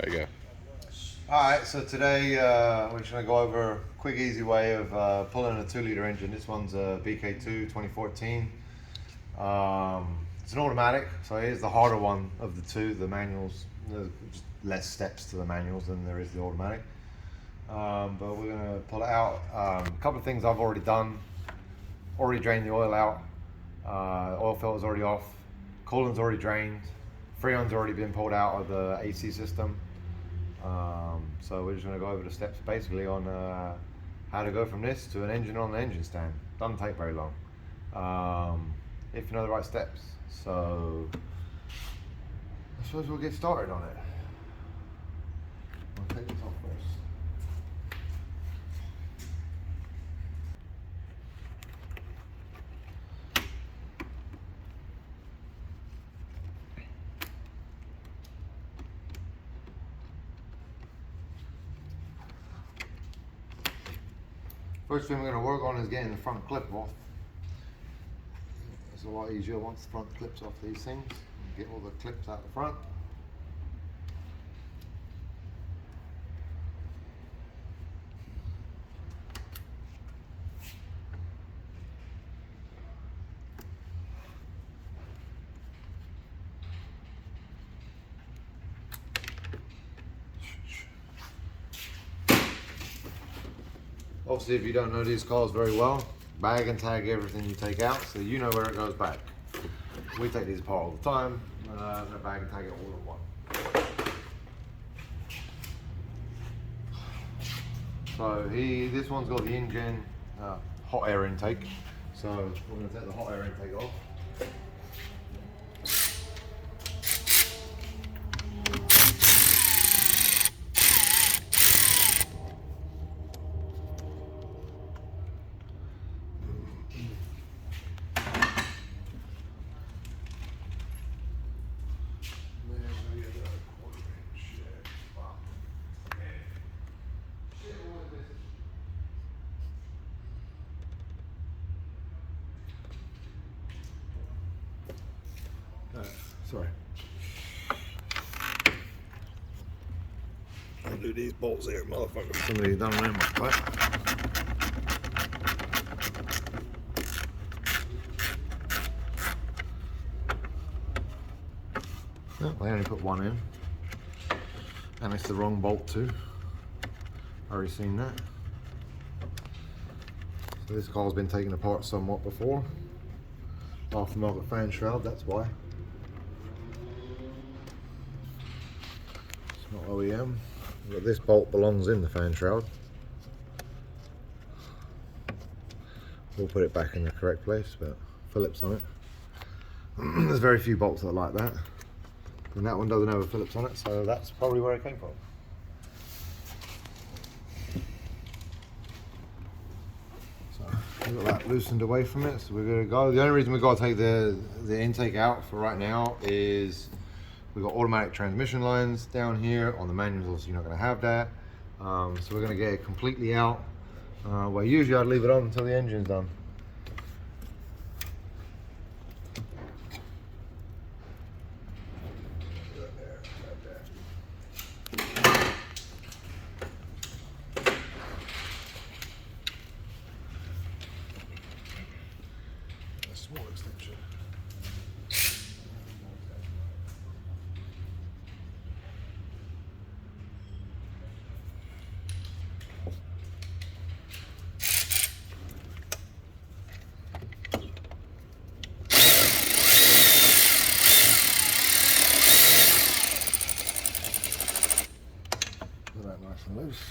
There you go. Alright, so today we're just going to go over a quick, easy way of pulling a 2-liter engine. This one's a BK2 2014. It's an automatic, so it is the harder one of the two. The manuals, there's just less steps to the manuals than there is the automatic. But we're going to pull it out. A couple of things I've already done. Already drained the oil out. Oil filter's already off. Coolant's already drained. Freon's already been pulled out of the AC system. So we're just going to go over the steps basically on how to go from this to an engine on an engine stand. Doesn't take very long if you know the right steps. So I suppose we'll get started on it. I'll take this off first. First thing we're going to work on is getting the front clip off. It's a lot easier once the front clips off these things. Get all the clips out the front. Obviously, if you don't know these cars very well, bag and tag everything you take out so you know where it goes back. We take these apart all the time, and bag and tag it all in one. So this one's got the engine hot air intake. So we're going to take the hot air intake off. Sorry. I'll do these bolts here, motherfucker. Somebody done around my butt. Oh, they only put one in. And it's the wrong bolt too. Already seen that. So this car's been taken apart somewhat before. Aftermarket fan shroud, that's why. It's not OEM, but this bolt belongs in the fan shroud. We'll put it back in the correct place, but Phillips on it. There's very few bolts that are like that. And that one doesn't have a Phillips on it, so that's probably where it came from. So we've got that loosened away from it, so we're going to go. The only reason we've got to take the intake out for right now is we've got automatic transmission lines down here. On the manuals, you're not going to have that. So we're going to get it completely out. Well, usually I'd leave it on until the engine's done. Small extension. Put that nice and loose.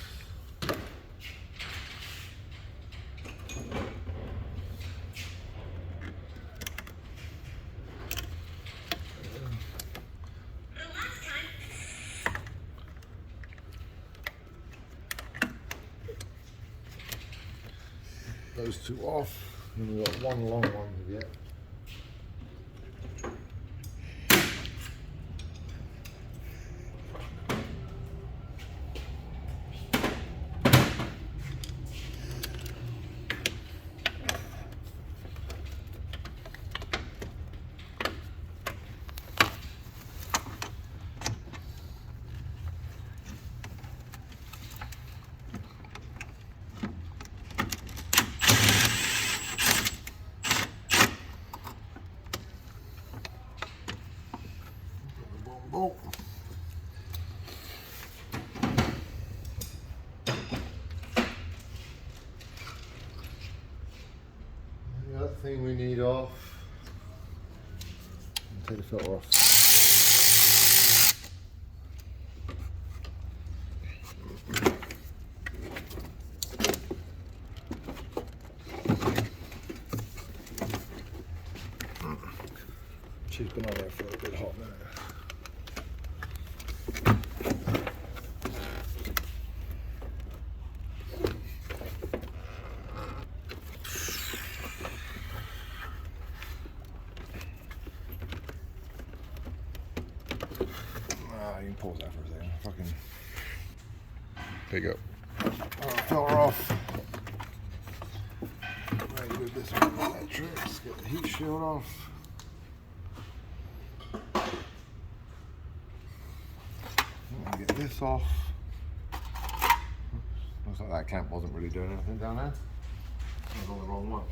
Those two off, and we've got one long one to get. thing we need off. Take the filter off. She's been on there for a good hot minute. You can pause that for a second. Fucking pick up. Filter off. Right, do this with the electrics. Get the heat shield off. And get this off. Looks like that camp wasn't really doing anything down there. I was on the wrong one.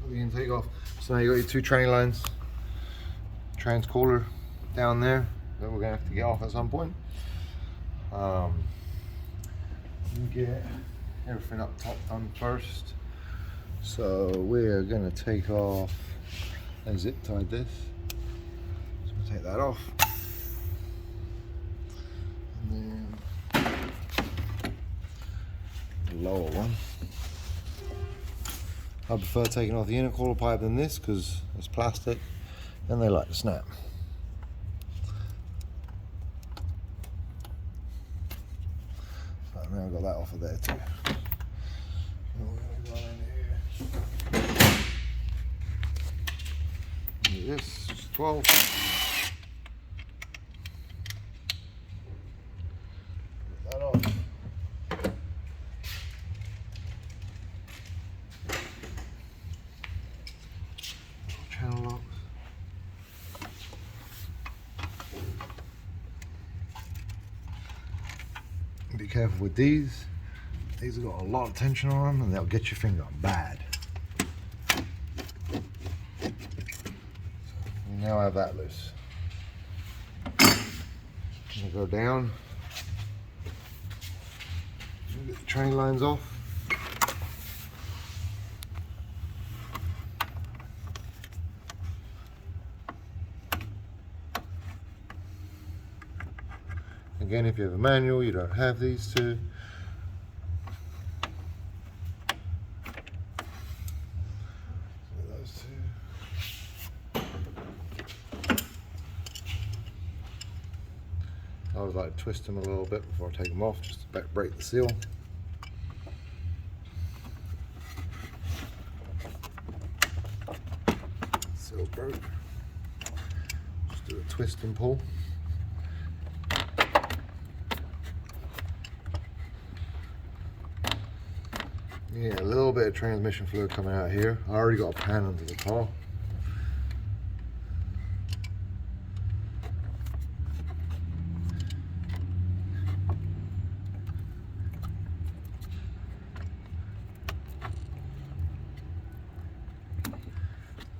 The intake off. So now you got your two train lines, trans cooler down there that we're gonna have to get off at some point. Get everything up top done first. So we're gonna take off. I zip tied this. So we'll take that off. And then the lower one. I prefer taking off the intercooler pipe than this because it's plastic and they like to snap. So now I've got that off of there too. This 12. Put that off. Channel locks. Be careful with these. These have got a lot of tension on them and they'll get your finger bad. So we now have that loose. I'm gonna go down. Get the train lines off. Again, if you have a manual, you don't have these two. So those two. I always like to twist them a little bit before I take them off, just to break the seal. Seal broke. Just do a twist and pull. Yeah, a little bit of transmission fluid coming out here. I already got a pan under the car.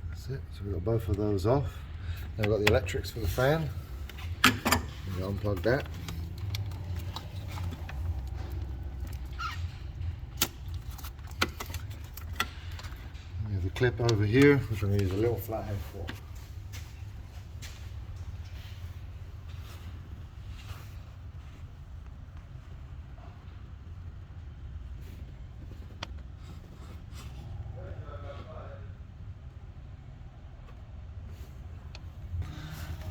That's it. So we've got both of those off. Now we've got the electrics for the fan. I'm going to unplug that. The clip over here, which I'm going to use a little flathead for.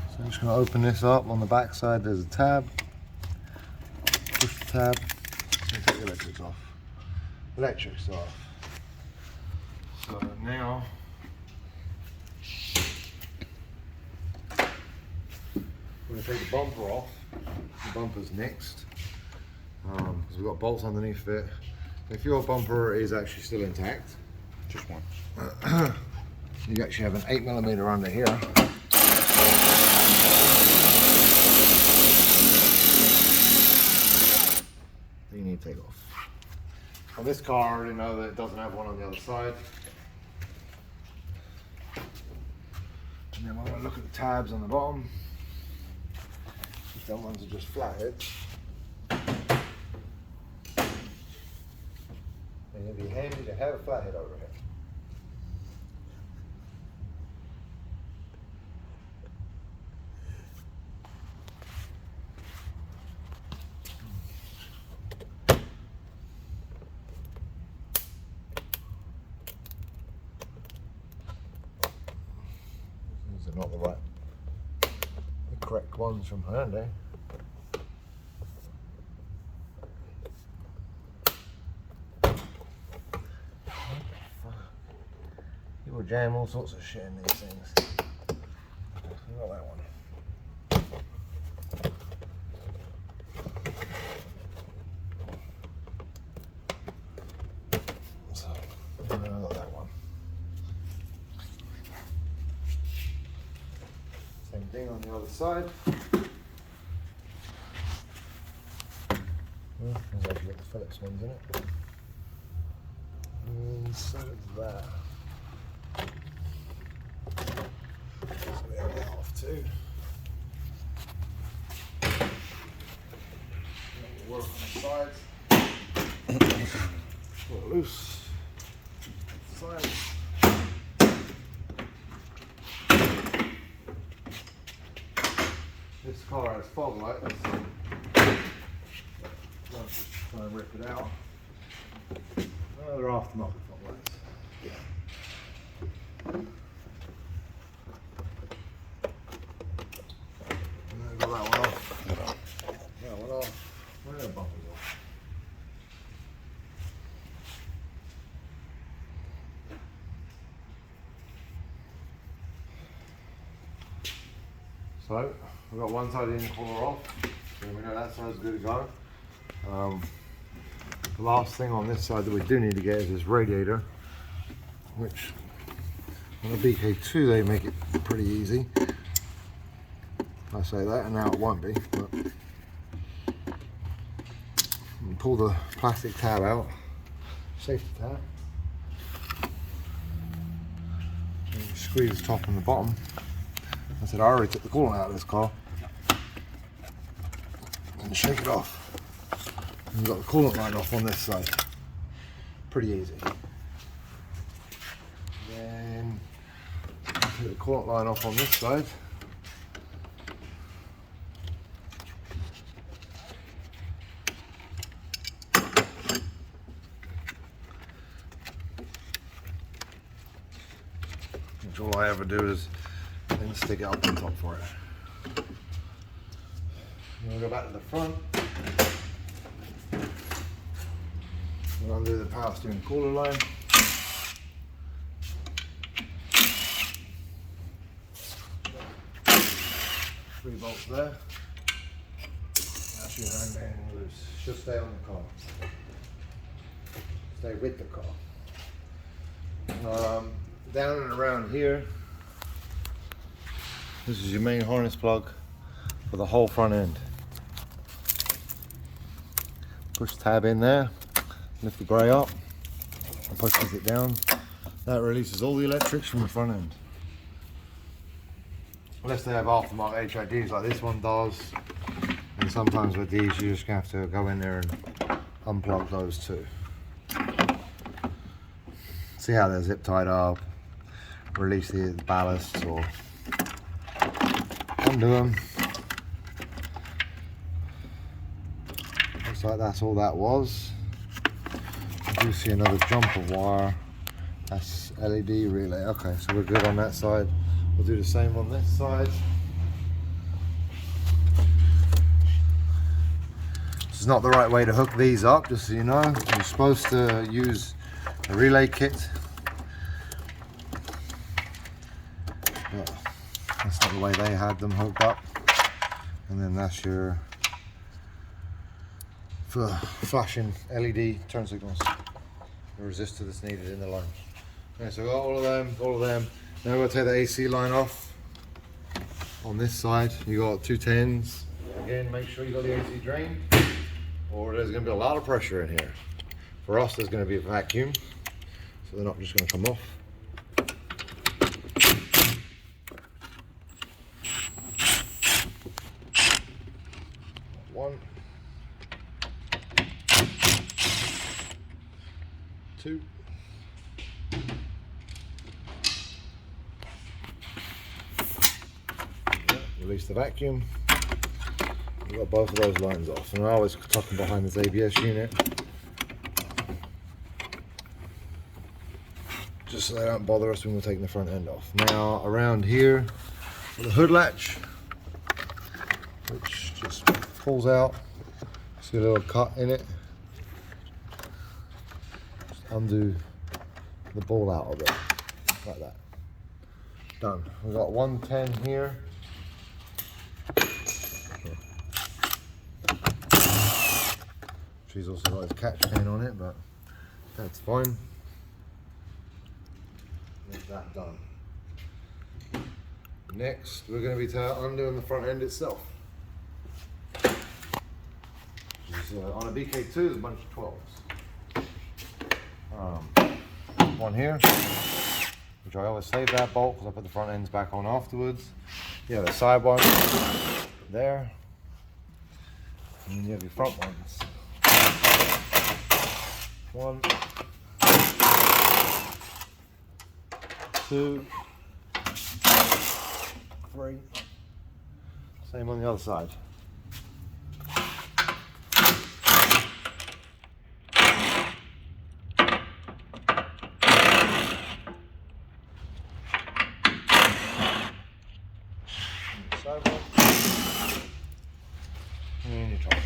So I'm just going to open this up. On the back side there's a tab. Push the tab. Take the electrics off. Electrics off. So now we're going to take the bumper off. The bumper's next because we've got bolts underneath it. If your bumper is actually still intact, just one, you actually have an 8mm under here. You need to take off. On this car, I already know that it doesn't have one on the other side. And then we're going to look at the tabs on the bottom. If them ones are just flatheads. have a flathead over here. These are not the correct ones from Hyundai. People jam all sorts of shit in these things. Not that one. So, not that one. Same thing on the other side. Well, there's actually got the Phillips ones in it. And so is that. So we have that off too. We'll work on the sides. Pull it loose. Sides. This car has fog lights. I'll just try and rip it out. Oh, they're aftermarket fog lights. Yeah. Got that one off. That one off. Where are the bumpers off? So, we've got one side of the intercooler off. So we know that side's good to go. The last thing on this side that we do need to get is this radiator, which on the BK2 they make it pretty easy. I say that, and now it won't be, but you pull the plastic tab out, safety tab, and you squeeze the top and the bottom. I said I already took the coolant out of this car, and shake it off. And you've got the coolant line off on this side. Pretty easy. Then take the coolant line off on this side. Which all I ever do is then stick it up on top for it. Then we'll go back to the front. We'll undo the power steering cooler line. 3 bolts there. That's your hand loose. Should stay on the car. Stay with the car. Down and around here, this is your main harness plug for the whole front end. Push the tab in there, lift the grey up, and pushes it down. That releases all the electrics from the front end. Unless they have aftermarket HIDs like this one does, and sometimes with these you just have to go in there and unplug those too. See how they're zip tied up, release the ballast or undo them. Looks like that's all that was. I do see another jumper wire. That's LED relay. Okay, so we're good on that side. We'll do the same on this side. This is not the right way to hook these up, just so you know. You're supposed to use a relay kit. But that's not the way they had them hooked up. And then that's your for flashing LED turn signals. The resistor that's needed in the line. Okay, so we've got all of them. Now we're going to take the AC line off. On this side, you got 2 10s. Again, make sure you got the AC drained, or there's going to be a lot of pressure in here. For us, there's going to be a vacuum, so they're not just going to come off. One, 2, release the vacuum. We've got both of those lines off. And I always tuck them behind this ABS unit, just so they don't bother us when we're taking the front end off. Now around here, the hood latch, which just pulls out. See a little cut in it. Just undo the ball out of it, like that. Done. We've got 110 here. She's also got his catch can on it, but that's fine. Get that done. Next, we're going to be undoing the front end itself. On a BK2, there's a bunch of 12s. One here, which I always save that bolt because I put the front ends back on afterwards. You have a side one there, and then you have your front ones. 1, 2, 3. Same on the other side. And your top one.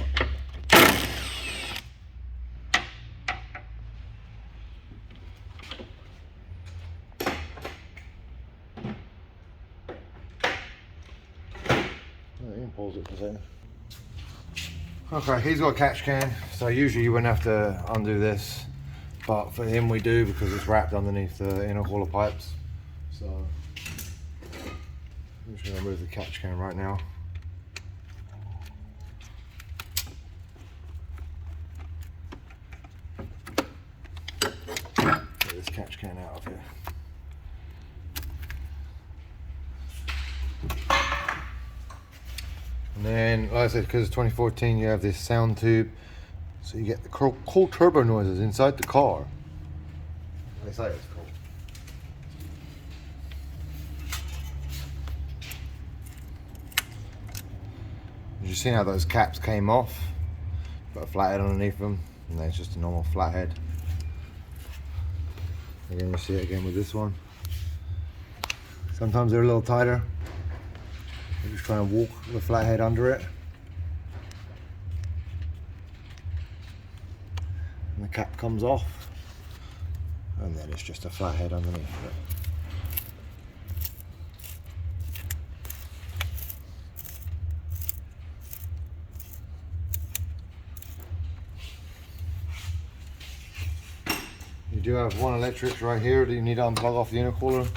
Pause it for a second. Okay, he's got a catch can, so usually you wouldn't have to undo this, but for him we do because it's wrapped underneath the intercooler pipes. So I'm just going to remove the catch can right now. Get this catch can out of here. And then, like I said, because it's 2014, you have this sound tube, so you get the cool turbo noises inside the car. They say it's cool. You see how those caps came off? Got a flathead underneath them, and then it's just a normal flathead. Again, you see it again with this one. Sometimes they're a little tighter. I'm just trying to walk the flathead under it. And the cap comes off. And then it's just a flathead underneath it. You do have one electric right here that you need to unplug off the intercooler.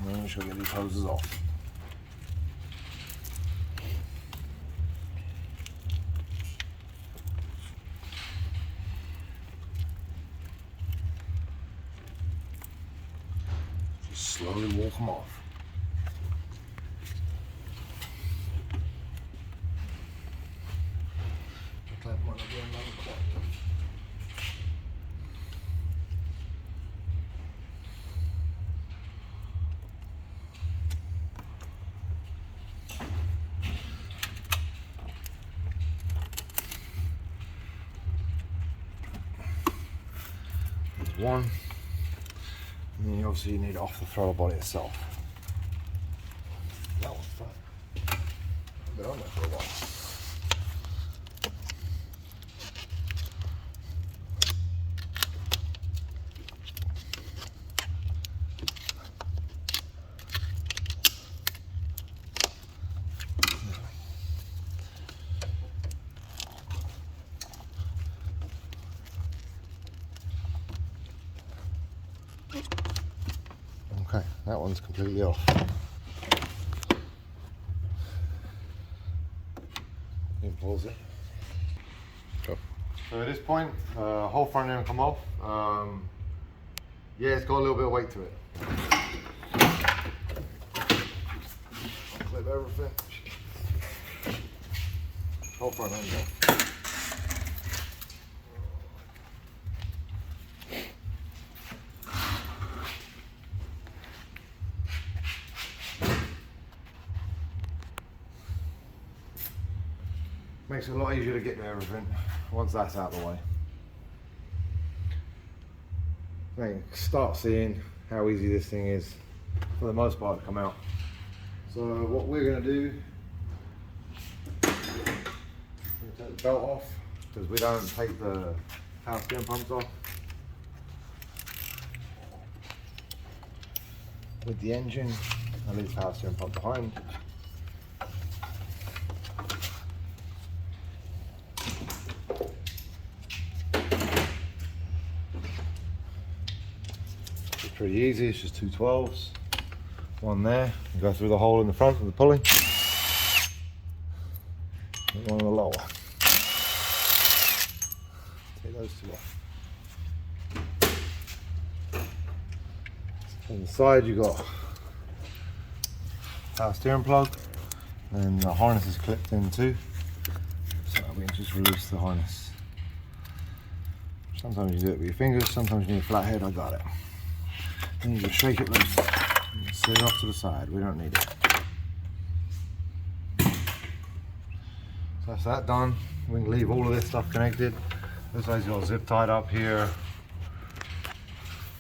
And then we shall get these hoses off. Just slowly walk them off. One, and then obviously you need off the throttle body itself. That one's fine. I've been on that for a while. Okay, that one's completely off. You can pause it. Go. So at this point, whole front end will come off. Yeah, it's got a little bit of weight to it. Clip everything. Whole front end off. Makes it a lot easier to get to everything once that's out of the way. Now you can start seeing how easy this thing is for the most part to come out. So what we're going to do, we're going to take the belt off because we don't take the power steering pumps off. With the engine, I leave the power steering pump behind. It's pretty easy, it's just two 12s. One there, you go through the hole in the front of the pulley. And one on the lower. Take those two off. On the side you got power steering plug, and the harness is clipped in too. So we can just release the harness. Sometimes you do it with your fingers, sometimes you need a flat head. I got it. Then you just shake it loose. Set it off to the side, we don't need it. So that's that done. We can leave all of this stuff connected. This side's got zip tied up here.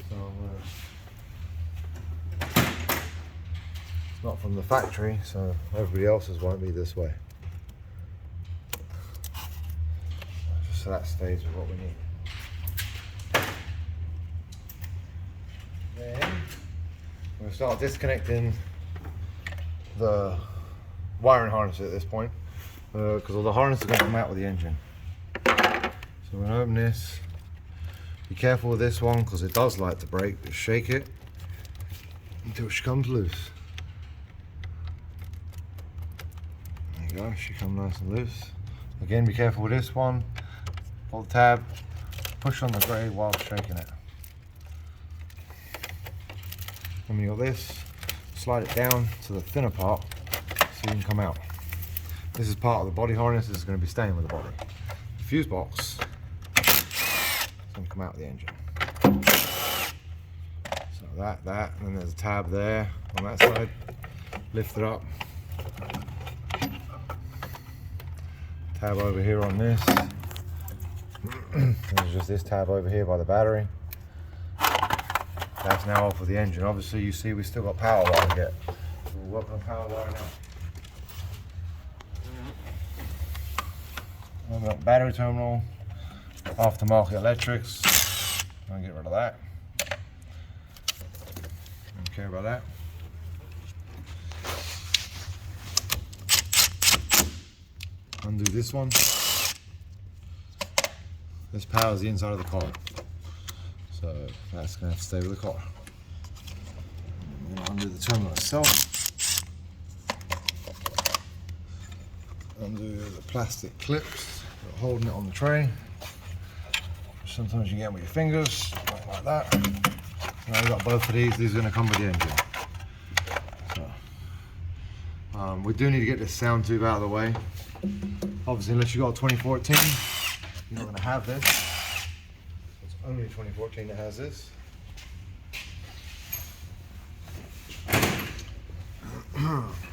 So, it's not from the factory, so everybody else's won't be this way. So that stays with what we need. Then we're going to start disconnecting the wiring harness at this point because all the harness is going to come out with the engine. So we're going to open this. Be careful with this one because it does like to break. Just shake it until she comes loose. There you go, she comes nice and loose. Again, be careful with this one. Pull the tab, push on the grey while shaking it. And when you got this, slide it down to the thinner part so you can come out. This is part of the body harness. This is going to be staying with the body. The fuse box is going to come out of the engine. So that, and then there's a tab there on that side. Lift it up. Tab over here on this. There's just this tab over here by the battery. That's now off of the engine. Obviously, you see we still got power wire yet. So we'll work on power wire now. We've got battery terminal, aftermarket electrics. I'll get rid of that. Don't care about that. Undo this one. This powers the inside of the car. So that's going to have to stay with the car. I'm going to undo the terminal itself. Undo the plastic clips that are holding it on the tray. Sometimes you get them with your fingers, like that. Now you've got both of these. These are going to come with the engine. So, we do need to get this sound tube out of the way. Obviously, unless you got a 2014, you're not going to have this. It's only 2014 that has this.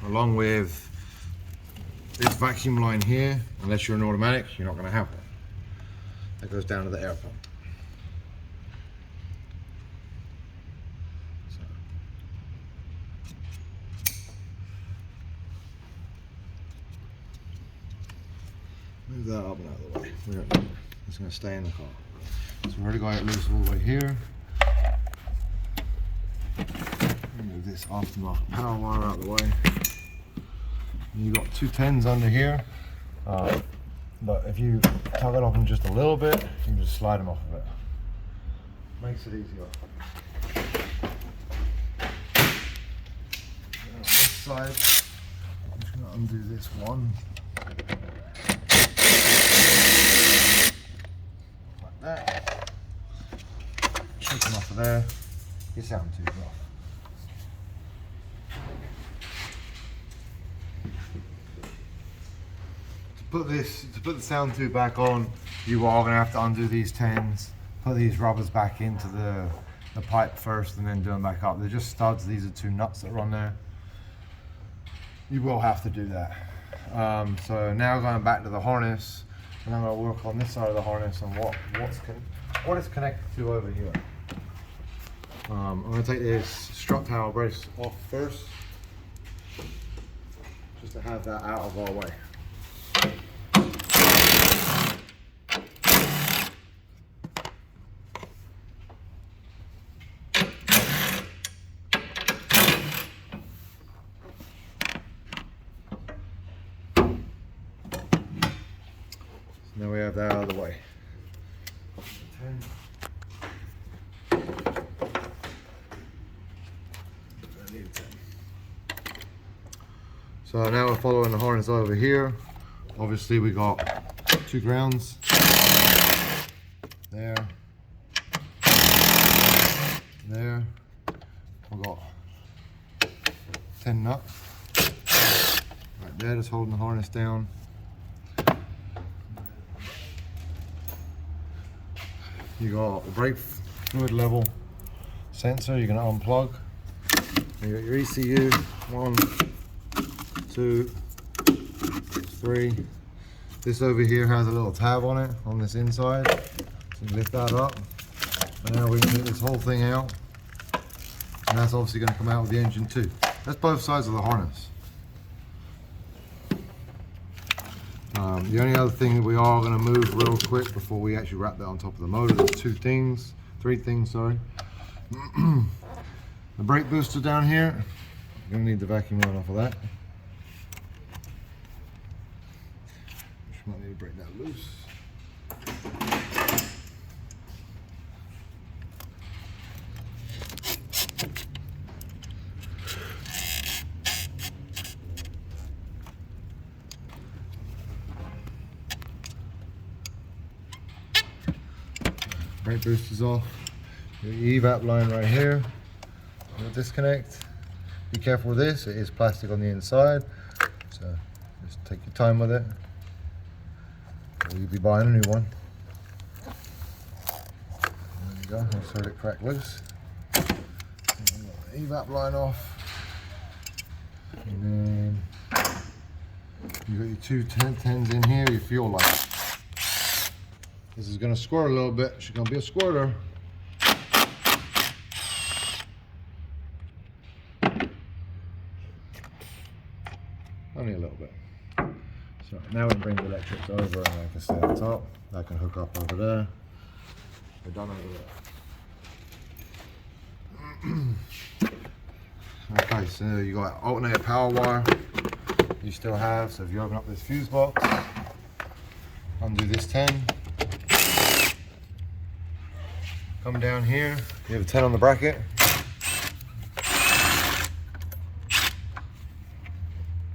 Along with this vacuum line here, unless you're an automatic, you're not going to have that. That goes down to the air pump. So. Move that up and out of the way. We don't need it. It's going to stay in the car. So we've already got it loose all the way here. Move this aftermarket power wire out of the way. You've got two 10s under here. But if you tug it off them just a little bit, you can just slide them off of it. Makes it easier. On this side, I'm just going to undo this one. Like that. Shake them off of there. Your sound tube off. To put the sound tube back on, you are going to have to undo these 10s, put these rubbers back into the pipe first and then do them back up. They're just studs. These are two nuts that are on there. You will have to do that. So now going back to the harness, and I'm going to work on this side of the harness and what is connected to over here. I'm going to take this strut tower brace off first, just to have that out of our way. Now we have that out of the way. So now we're following the harness over here. Obviously we got 2 grounds. There. There. We got 10 nuts. Right there, just holding the harness down. You got the brake fluid level sensor you're going to unplug. You got your ECU, 1, 2, 3. This over here has a little tab on it on this inside. So you lift that up. And now we can get this whole thing out. And that's obviously going to come out with the engine too. That's both sides of the harness. The only other thing that we are going to move real quick before we actually wrap that on top of the motor, there's 3 things, sorry. The brake booster down here, you're going to need the vacuum line off of that. Just might need to break that loose. Brake boosters off. Your evap line right here. Your disconnect. Be careful with this. It is plastic on the inside, so just take your time with it. Or you'll be buying a new one. There you go. Just heard it crack loose. Evap line off. And then you got your 2 10s in here. Your fuel line. This is going to squirt a little bit. She's going to be a squirter. Only a little bit. So now we can bring the electrics over and I can stay on top. That can hook up over there. We're done over there. Okay, so you got alternator power wire. You still have. So if you open up this fuse box, undo this 10. Come down here, you have a 10 on the bracket.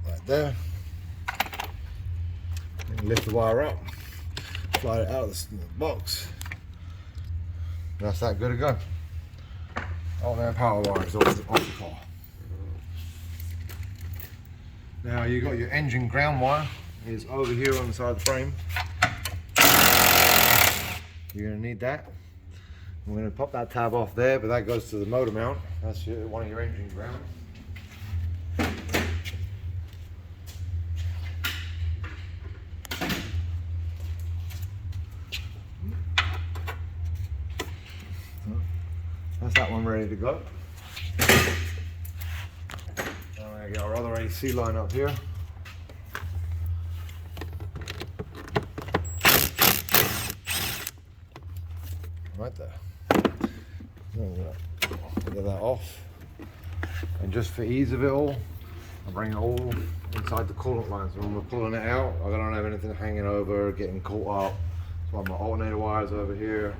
Right there. And lift the wire up, slide it out of the box. That's that good to go. All that power wire is off the car. Now you got your engine ground wire is over here on the side of the frame. You're gonna need that. I'm going to pop that tab off there, but that goes to the motor mount. That's one of your engine grounds. That's that one ready to go. Now we're going to get our other AC line up here. Right there. Get that off, and just for ease of it all, I bring it all inside the coolant line. So when we're pulling it out, I don't have anything hanging over, getting caught up. So my alternator wires over here,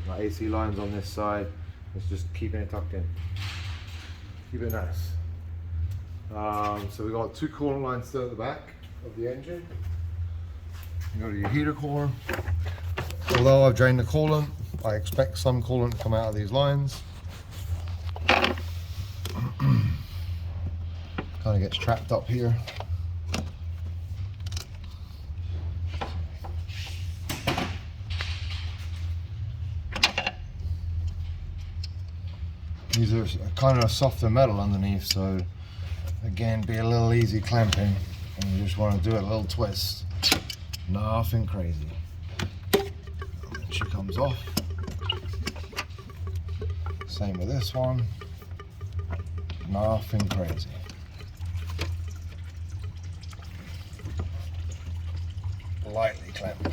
my AC lines on this side. It's just keeping it tucked in. Keep it nice. So we got 2 coolant lines still at the back of the engine. You go to your heater core. Although I've drained the coolant, I expect some coolant to come out of these lines. Kind of gets trapped up here. These are kind of a softer metal underneath, so again, be a little easy clamping. and you just want to do a little twist. Nothing crazy. And then she comes off. Same with this one. Nothing crazy. Lightly clamp. Oh,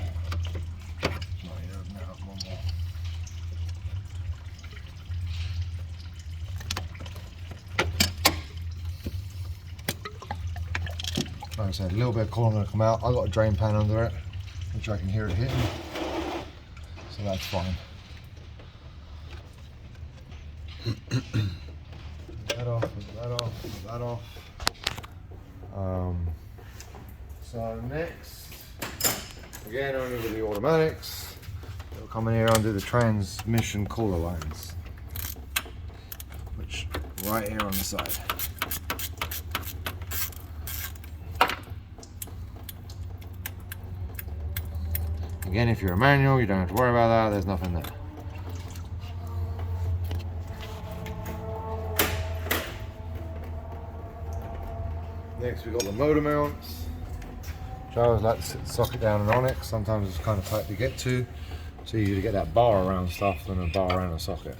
yeah, now one more. Like I said, a little bit of coolant going to come out. I've got a drain pan under it, which I can hear it hitting, so that's fine. That off, that off, that off. So next, again only with the automatics, it'll come in here under the transmission cooler lines, which right here on the side. Again, if you're a manual, you don't have to worry about that. There's nothing there. Next, we've got the motor mounts, which I always like to sit the socket down and on it, 'cause sometimes it's kind of tight to get to. So you usually get that bar around stuff than a bar around a socket.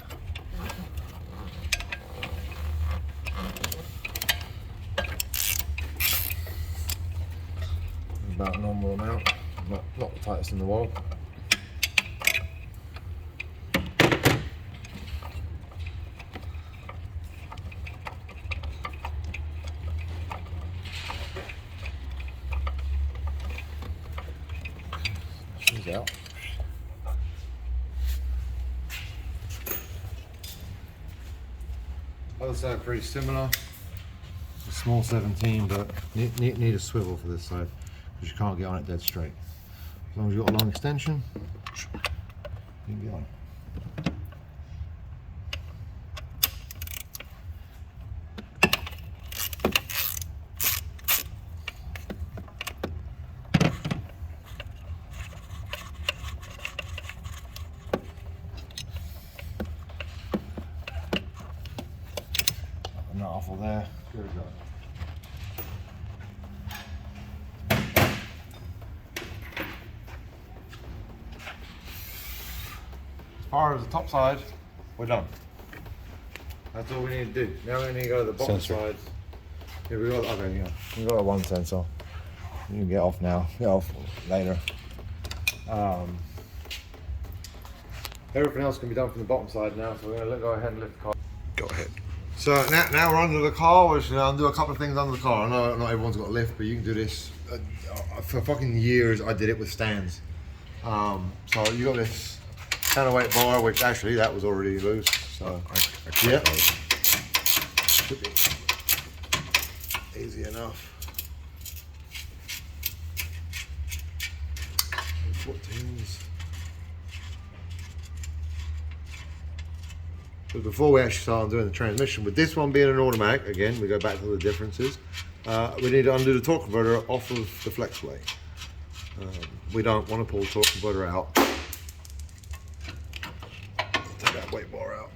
About a normal amount, not the tightest in the world. She's out. Other side pretty similar. It's a small 17, but need a swivel for this side because you can't get on it dead straight. As long as you've got a long extension, you can get on it. Not awful there. Good to go. As far as the top side, we're done. That's all we need to do. Now we need to go to the bottom side. Here we got. Okay, yeah. We got a 1 sensor. You can get off now. Get off later. Everything else can be done from the bottom side now. So we're going to go ahead and lift the car. Go ahead. So now we're under the car, which I'll do a couple of things under the car. I know not everyone's got a lift, but you can do this. For fucking years, I did it with stands. So you got this counterweight bar, which actually that was already loose. So yeah, should be easy enough. 14s. But before we actually start doing the transmission, with this one being an automatic, again, we go back to the differences. We need to undo the torque converter off of the flex plate. We don't want to pull the torque converter out. Take that weight bar out.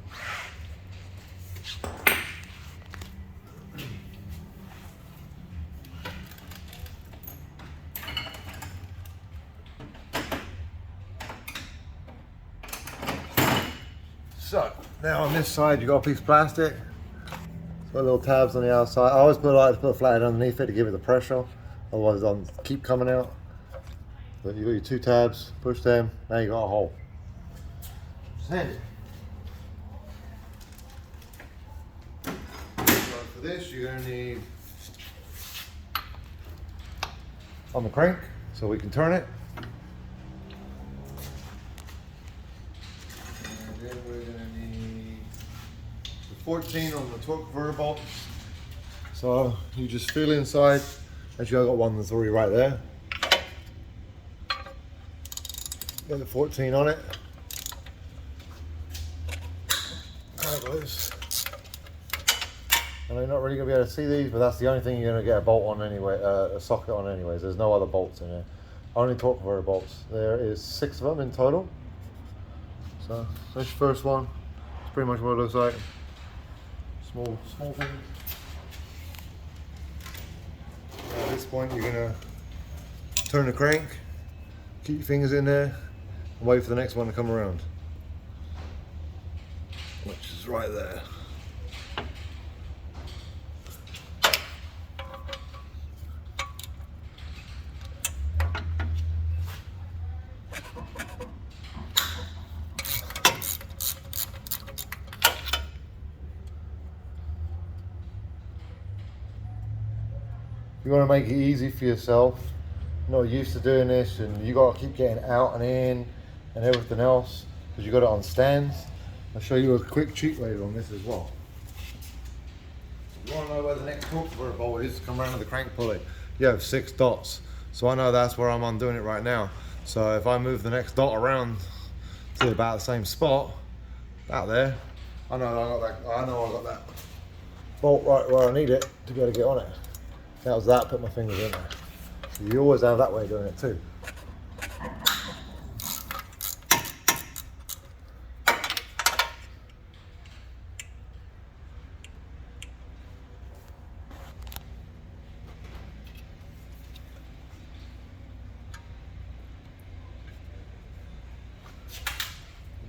So now on this side, you got a piece of plastic. Got little tabs on the outside. I always like to put a flathead underneath it to give it the pressure. Otherwise, it'll keep coming out. But you got your 2 tabs. Push them. Now you got a hole. Handy. So for this, you're going to need on the crank, so we can turn it. And then we're going to need the 14 on the torque converter bolts. So you just feel inside. Actually, I've got one that's already right there. Get the 14 on it. There it goes. And you're not really going to be able to see these, but that's the only thing you're going to get a bolt on anyway, a socket on anyways. There's no other bolts in there. Only torque converter bolts. There is 6 of them in total. So that's your first one. It's pretty much what it looks like. Small thing. this point, you're gonna turn the crank, keep your fingers in there, and wait for the next one to come around, which is right there. You want to make it easy for yourself. You're not used to doing this, and you got to keep getting out and in and everything else because you got it on stands. I'll show you a quick cheat later on this as well. You want to know where the next torque converter bolt is? Come around to the crank pulley. You have 6 dots, so I know that's where I'm undoing it right now. So if I move the next dot around to about the same spot out there, I know I got that bolt right where I need it to be able to get on it. That was that, put my fingers in there. So you always have that way of doing it too.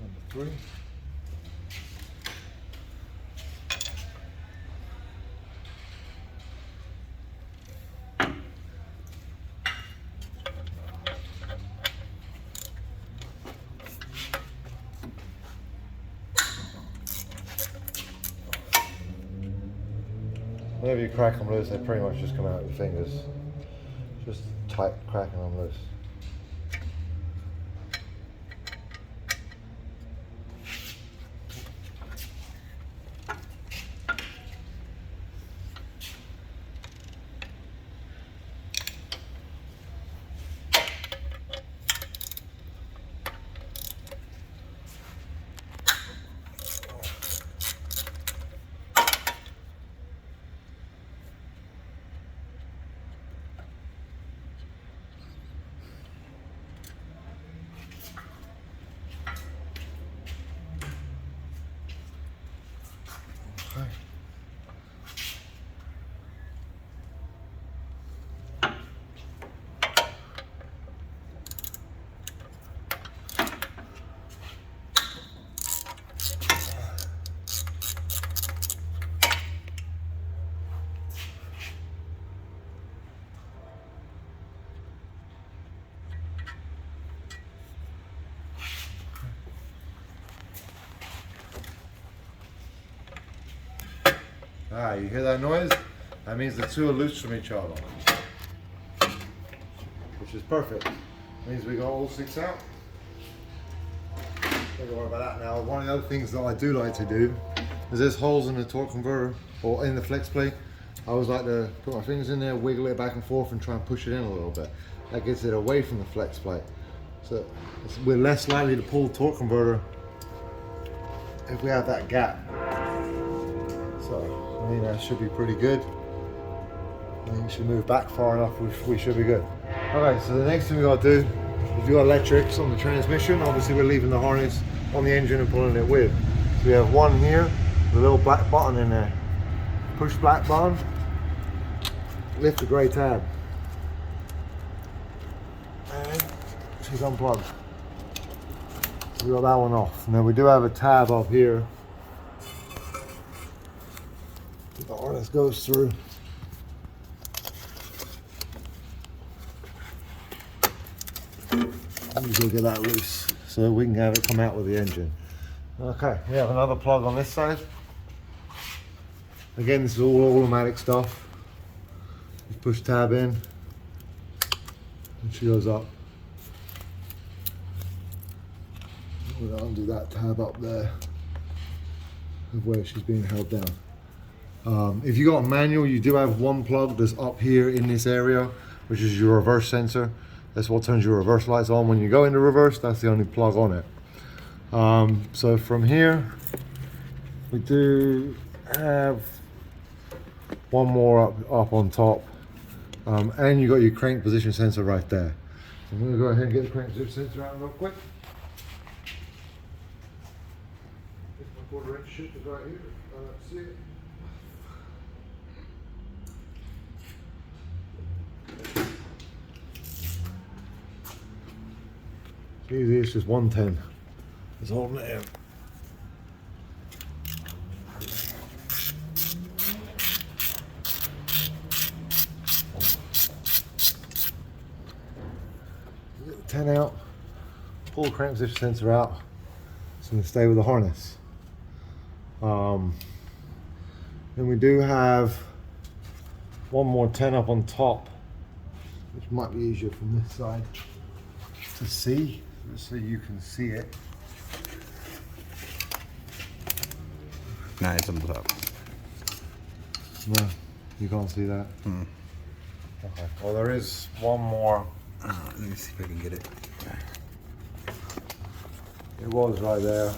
Number 3. Whenever you crack them loose, they pretty much just come out with your fingers. Just tight cracking them loose. Ah, you hear that noise? That means the 2 are loose from each other, which is perfect. Means we got all 6 out. Don't worry about that now. One of the other things that I do like to do is there's holes in the torque converter or in the flex plate. I always like to put my fingers in there, wiggle it back and forth, and try and push it in a little bit. That gets it away from the flex plate. So we're less likely to pull the torque converter if we have that gap. So I mean, that should be pretty good. I think we should move back far enough, we should be good. Okay, so the next thing we got to do is do electrics on the transmission. Obviously we're leaving the harness on the engine and pulling it with. So we have one here, with a little black button in there. Push black button, lift the grey tab. And she's unplugged. So we got that one off. Now we do have a tab up here. The harness goes through. Usually get that loose so we can have it come out with the engine. Okay, we have another plug on this side. Again, this is all automatic stuff. You push tab in and she goes up. We'll undo that tab up there of where she's being held down. If you got a manual, you do have one plug that's up here in this area, which is your reverse sensor. That's what turns your reverse lights on. When you go into reverse, that's the only plug on it. So from here, we do have one more up on top. And you got your crank position sensor right there. So I'm gonna go ahead and get the crank position sensor out real quick. Get my 1/4 inch shit is right here. See it? Easy, it's just 110. It's holding it in. Get the 10 out, pull the crank position sensor out. It's going to stay with the harness. Then we do have one more 10 up on top, which might be easier from this side to see, just so you can see it. Nah, it's on the top. No, you can't see that. Okay. Well, there is one more. Let me see if I can get it. It was right there.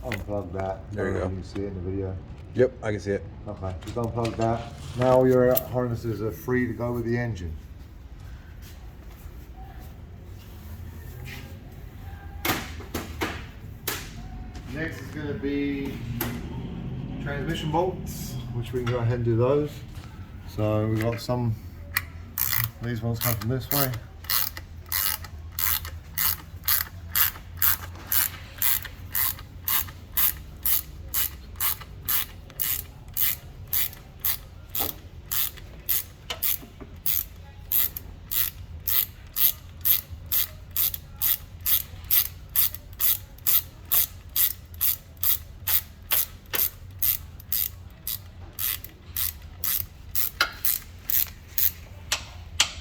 Unplug that. There you go. You can see it in the video. Yep, I can see it. Okay, just unplug that. Now your harnesses are free to go with the engine. Next is going to be transmission bolts, which we can go ahead and do those. So we've got some, these ones come from this way.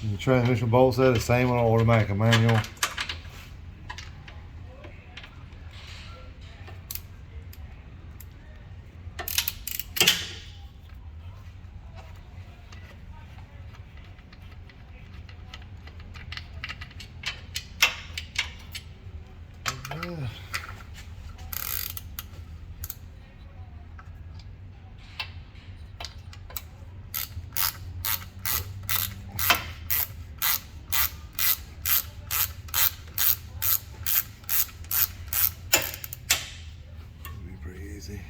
And the transmission bolts are the same on automatic and manual. Easy.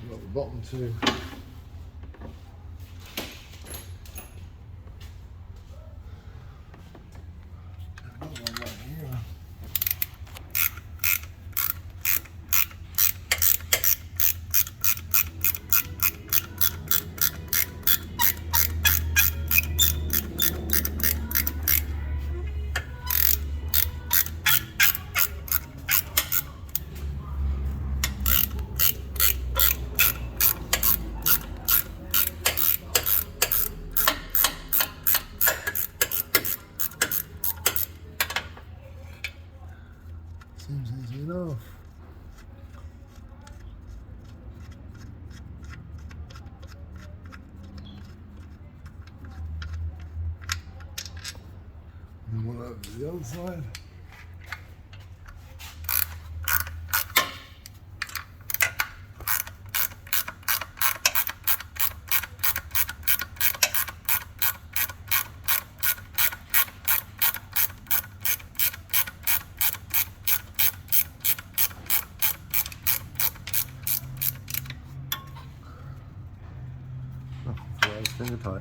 Got the bottom too. Seems easy enough. And one over to the other side. Finger tight.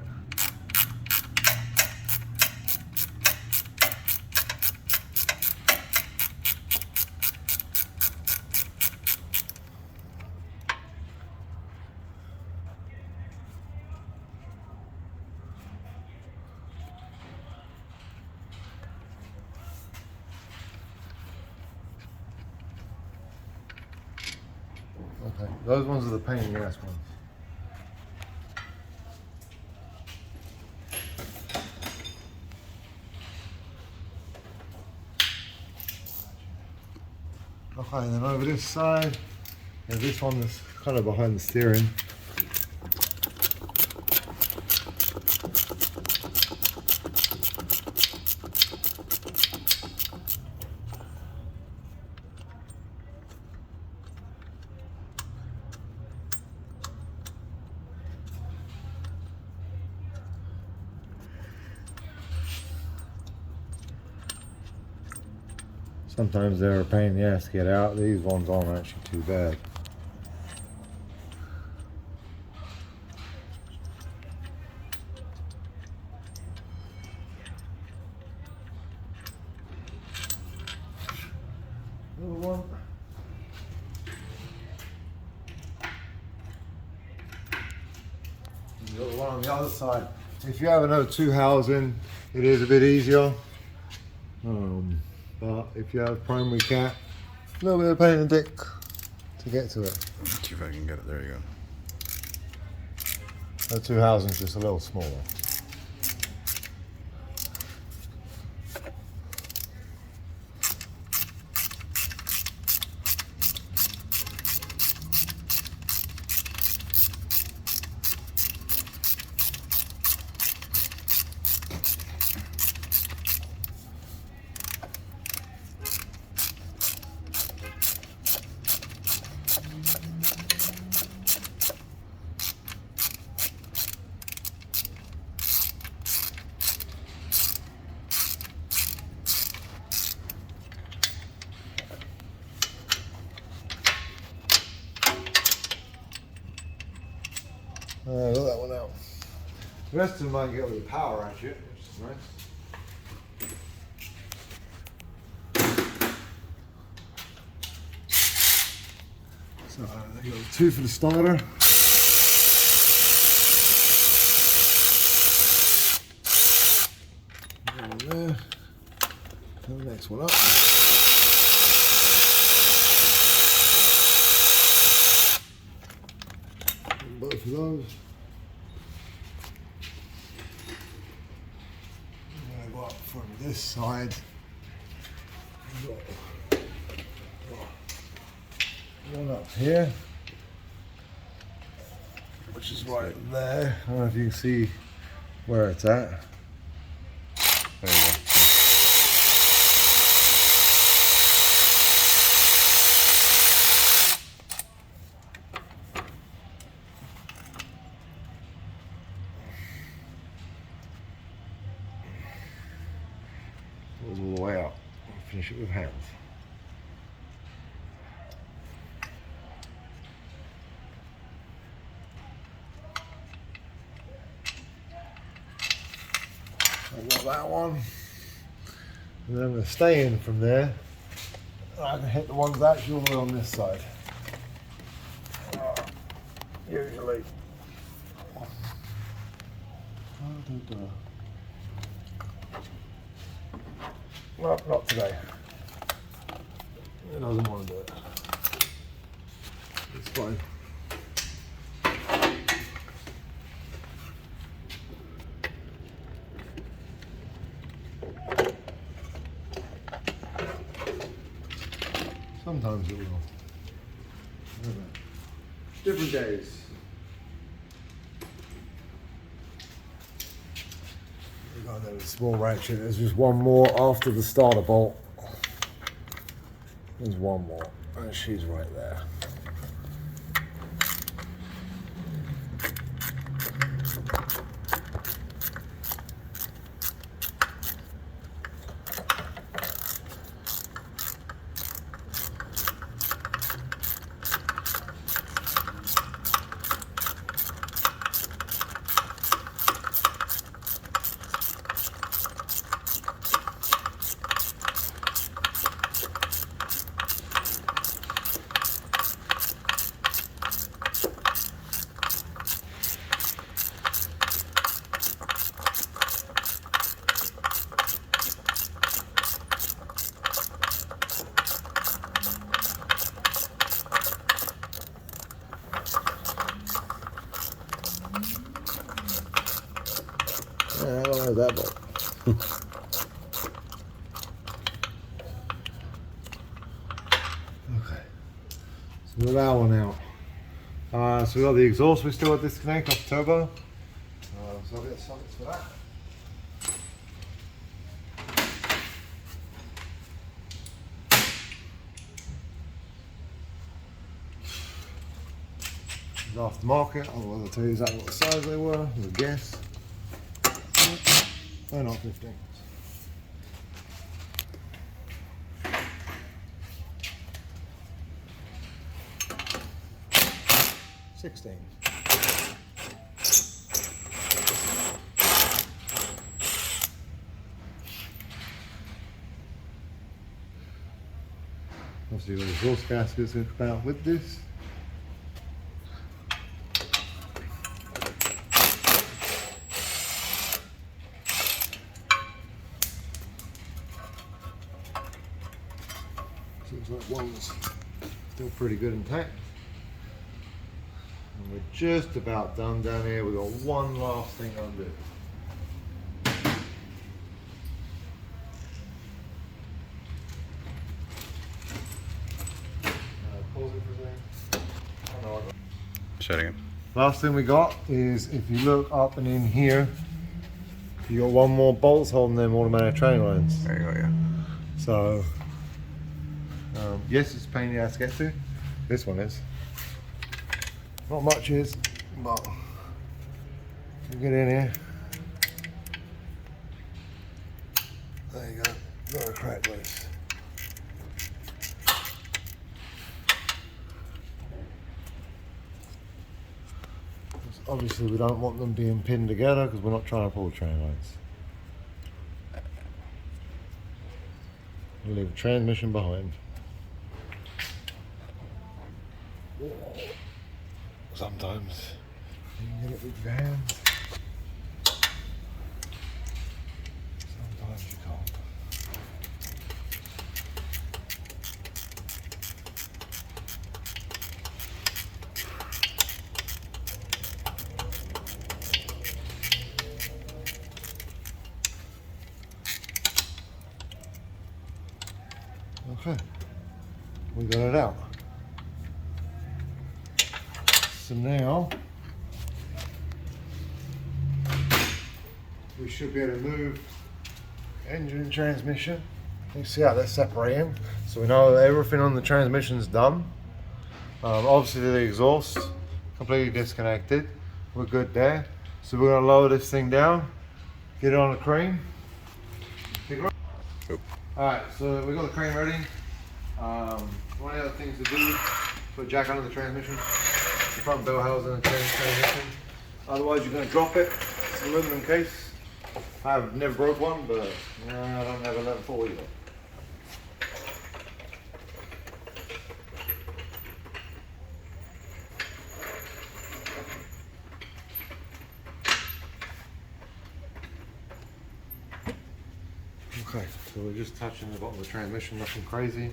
Okay, those ones are the pain in the ass ones. Okay, and then over this side, and this one is kind of behind the steering. Sometimes they're a pain in the ass to get out. These ones aren't actually too bad. Another one. And the other one on the other side. If you have an O2 housing, it is a bit easier. But if you have primary cat, a little bit of pain in the dick to get to it. Let's see if I can get it. There you go. O2 housing is just a little smaller. I got that one out. The rest of them I can get with a power ratchet, which is nice. So there you go, 2 for the starter. There. And the next one up. Both of those. I'm going to go up from this side. One up here, which is right there. I don't know if you can see where it's at. There you go. Goes all the way out. Finish it with hands. I've got that one. And then I'm going to stay in from there. I can hit the ones actually all the way on this side. Usually. No, not today. It doesn't want to do it. It's fine. Sometimes it will. Different days. We've got another small ratchet. There's just one more after the starter bolt. There's one more, and she's right there. Yeah, I don't have that bolt. Okay, so we'll that one out. So we got the exhaust we still got to disconnect off the turbo. So I'll get sockets for that. Aftermarket, otherwise I'll tell you exactly what size they were, as a guess. They're not 15s. 16. Obviously you've got exhaust gaskets to come out with this. Seems like one's still pretty good intact. And we're just about done down here. We've got one last thing undo. Pause it for a second. Oh, no, Say it again. last thing we got is, if you look up and in here, you got one more bolts holding them automatic training lines. There you go, yeah. So, yes, it's a pain in the ass to get to. This one is. Not much is, but you get in here. There you go. Got a crack loose. Obviously, we don't want them being pinned together because we're not trying to pull train lines. We'll leave the transmission behind. Sometimes you can get it with your hands. Sometimes you can't. Okay, we got it out. So now we should be able to move engine and transmission. You see how they're separating. So we know everything on the transmission is done. Obviously the exhaust completely disconnected. We're good there. So we're going to lower this thing down, get it on a crane. Alright, so we've got the crane ready. One of the other things to do, put a jack under the transmission, the front bell housing and transmission. Otherwise you're going to drop it. It's an aluminum case. I've never broke one, but I don't have a level 4 either. Okay, so we're just touching the bottom of the transmission, nothing crazy.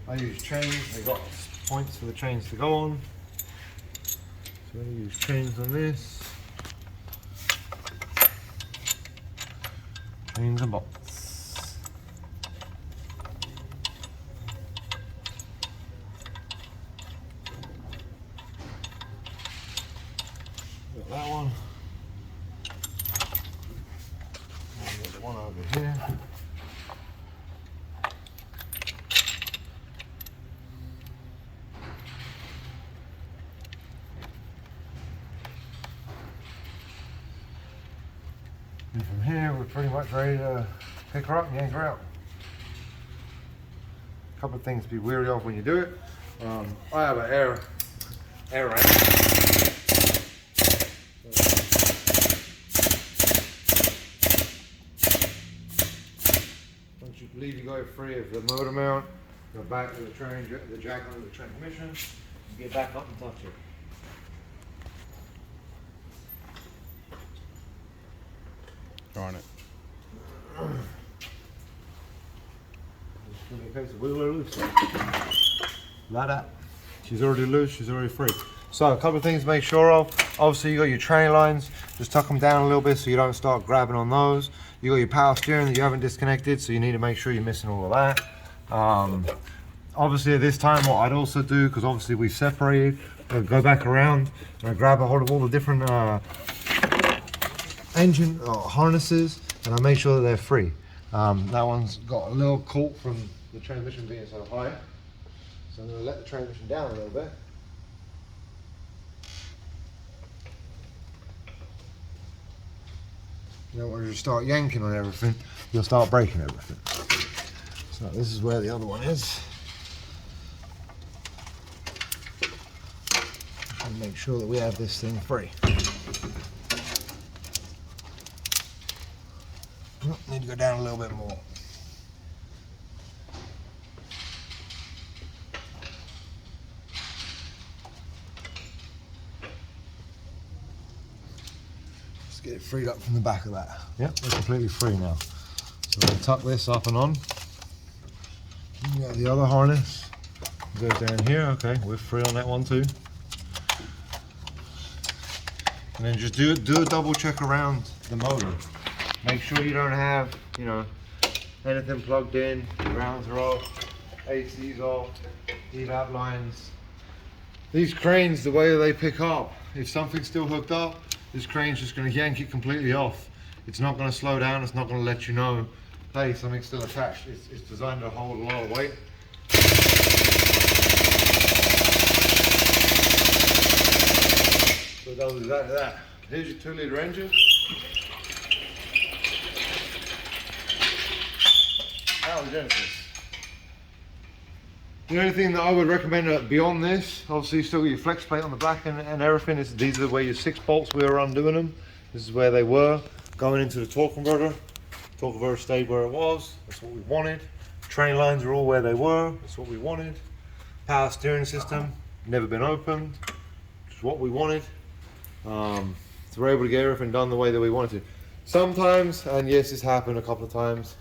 I use chains, they got points for the chains to go on. So I use chains on this. Chains and bolts. Got that one. And got the one over here. And from here, we're pretty much ready to pick her up and yank her out. A couple of things to be wary of when you do it. I have an air ramp. Once you believe you got it free of the motor mount, go back to the jack under the transmission, and get back up and touch it. On it. Okay, so we're loose. Like that. She's already loose, she's already free. So a couple of things to make sure of. Obviously you got your train lines, just tuck them down a little bit so you don't start grabbing on those. You got your power steering that you haven't disconnected, so you need to make sure you're missing all of that. Obviously at this time what I'd also do, because obviously we've separated, I'll go back around and grab a hold of all the different engine harnesses, and I make sure that they're free. That one's got a little caught from the transmission being so high, so I'm going to let the transmission down a little bit. You don't want to start yanking on everything, you'll start breaking everything. So this is where the other one is. make sure that we have this thing free. Need to go down a little bit more. Just get it freed up from the back of that. Yep, we're completely free now. So we'll tuck this up and on. You got the other harness. Goes down here. Okay, we're free on that one too. And then just do a double check around the motor. Make sure you don't have, you know, anything plugged in. Grounds are off, AC's off, evap lines. These cranes, the way they pick up, if something's still hooked up, this crane's just going to yank it completely off. It's not going to slow down. It's not going to let you know, hey, something's still attached. It's designed to hold a lot of weight. So that was exactly that. Here's your 2-liter engine. Out of Genesis. The only thing that I would recommend beyond this, obviously you still got your flex plate on the back and everything. These are where your 6 bolts we were undoing them. This is where they were. Going into the torque converter. Torque converter stayed where it was. That's what we wanted. Train lines are all where they were. That's what we wanted. Power steering system, never been opened. Just what we wanted. So we're able to get everything done the way that we wanted to. Sometimes, and yes, this happened a couple of times,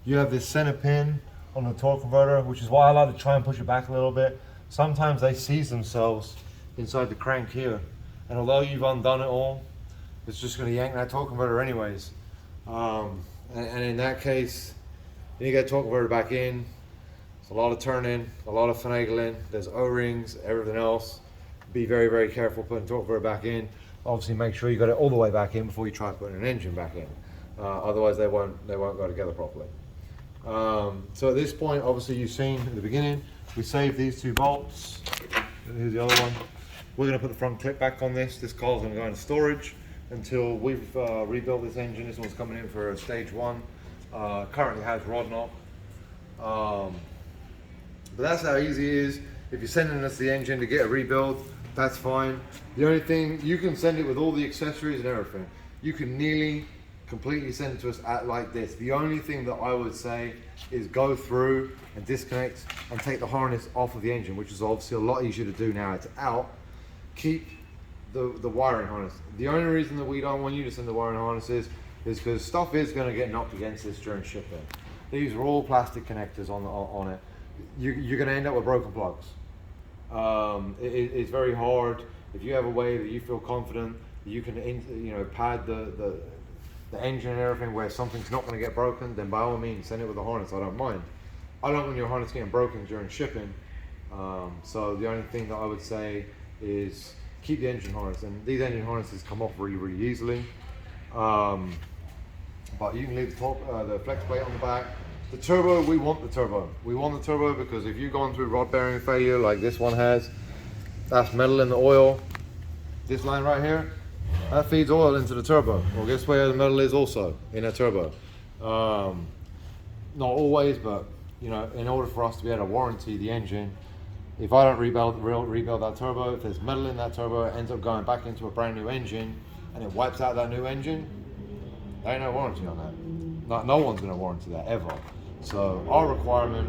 you have this center pin on the torque converter, which is why I like to try and push it back a little bit. Sometimes they seize themselves inside the crank here. And although you've undone it all, it's just going to yank that torque converter anyways. And in that case, then you get torque converter back in. It's a lot of turning, a lot of finagling. There's O-rings, everything else. Be very, very careful putting torque converter back in. Obviously, make sure you got it all the way back in before you try putting an engine back in. Otherwise, they won't go together properly. So at this point, obviously, you've seen at the beginning, we saved these 2 bolts. Here's the other one. We're going to put the front clip back on this. This car's going to go into storage until we've rebuilt this engine. This one's coming in for a stage 1. Currently has rod knock. But that's how easy it is. If you're sending us the engine to get a rebuild, that's fine. The only thing, you can send it with all the accessories and everything. You can nearly completely send it to us like this. The only thing that I would say is go through and disconnect and take the harness off of the engine, which is obviously a lot easier to do now it's out. Keep the wiring harness. The only reason that we don't want you to send the wiring harnesses is because stuff is going to get knocked against this during shipping. These are all plastic connectors on it. You're going to end up with broken plugs. It's very hard. If you have a way that you feel confident that you can, pad the engine and everything where something's not going to get broken, then by all means send it with a harness. I don't mind. I don't want your harness getting broken during shipping. So the only thing that I would say is keep the engine harness, and these engine harnesses come off really, really easily. But you can leave the flex plate on the back. The turbo, we want the turbo. We want the turbo because if you've gone through rod bearing failure like this one has, that's metal in the oil. This line right here, that feeds oil into the turbo. Well, guess where the metal is also? In a turbo. Not always, but in order for us to be able to warranty the engine, if I don't rebuild that turbo, if there's metal in that turbo, it ends up going back into a brand new engine and it wipes out that new engine, there ain't no warranty on that. No one's going to warranty that ever. So our requirement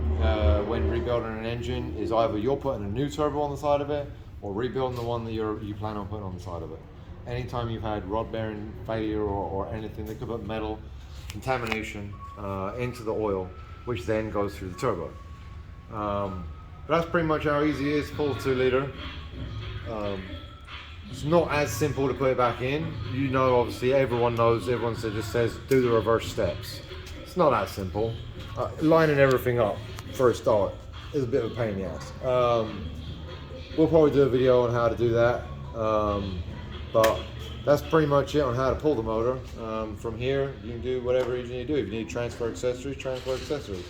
when rebuilding an engine is either you're putting a new turbo on the side of it or rebuilding the one that you plan on putting on the side of it. Anytime you've had rod bearing failure or anything that could put metal contamination into the oil, which then goes through the turbo. But that's pretty much how easy it is, full 2-liter. It's not as simple to put it back in. Obviously everyone knows, everyone just says do the reverse steps. It's not that simple. Lining everything up for a start is a bit of a pain in the ass. We'll probably do a video on how to do that. But that's pretty much it on how to pull the motor. From here, you can do whatever you need to do. If you need transfer accessories, transfer accessories.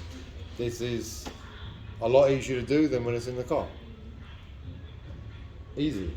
This is a lot easier to do than when it's in the car. Easy.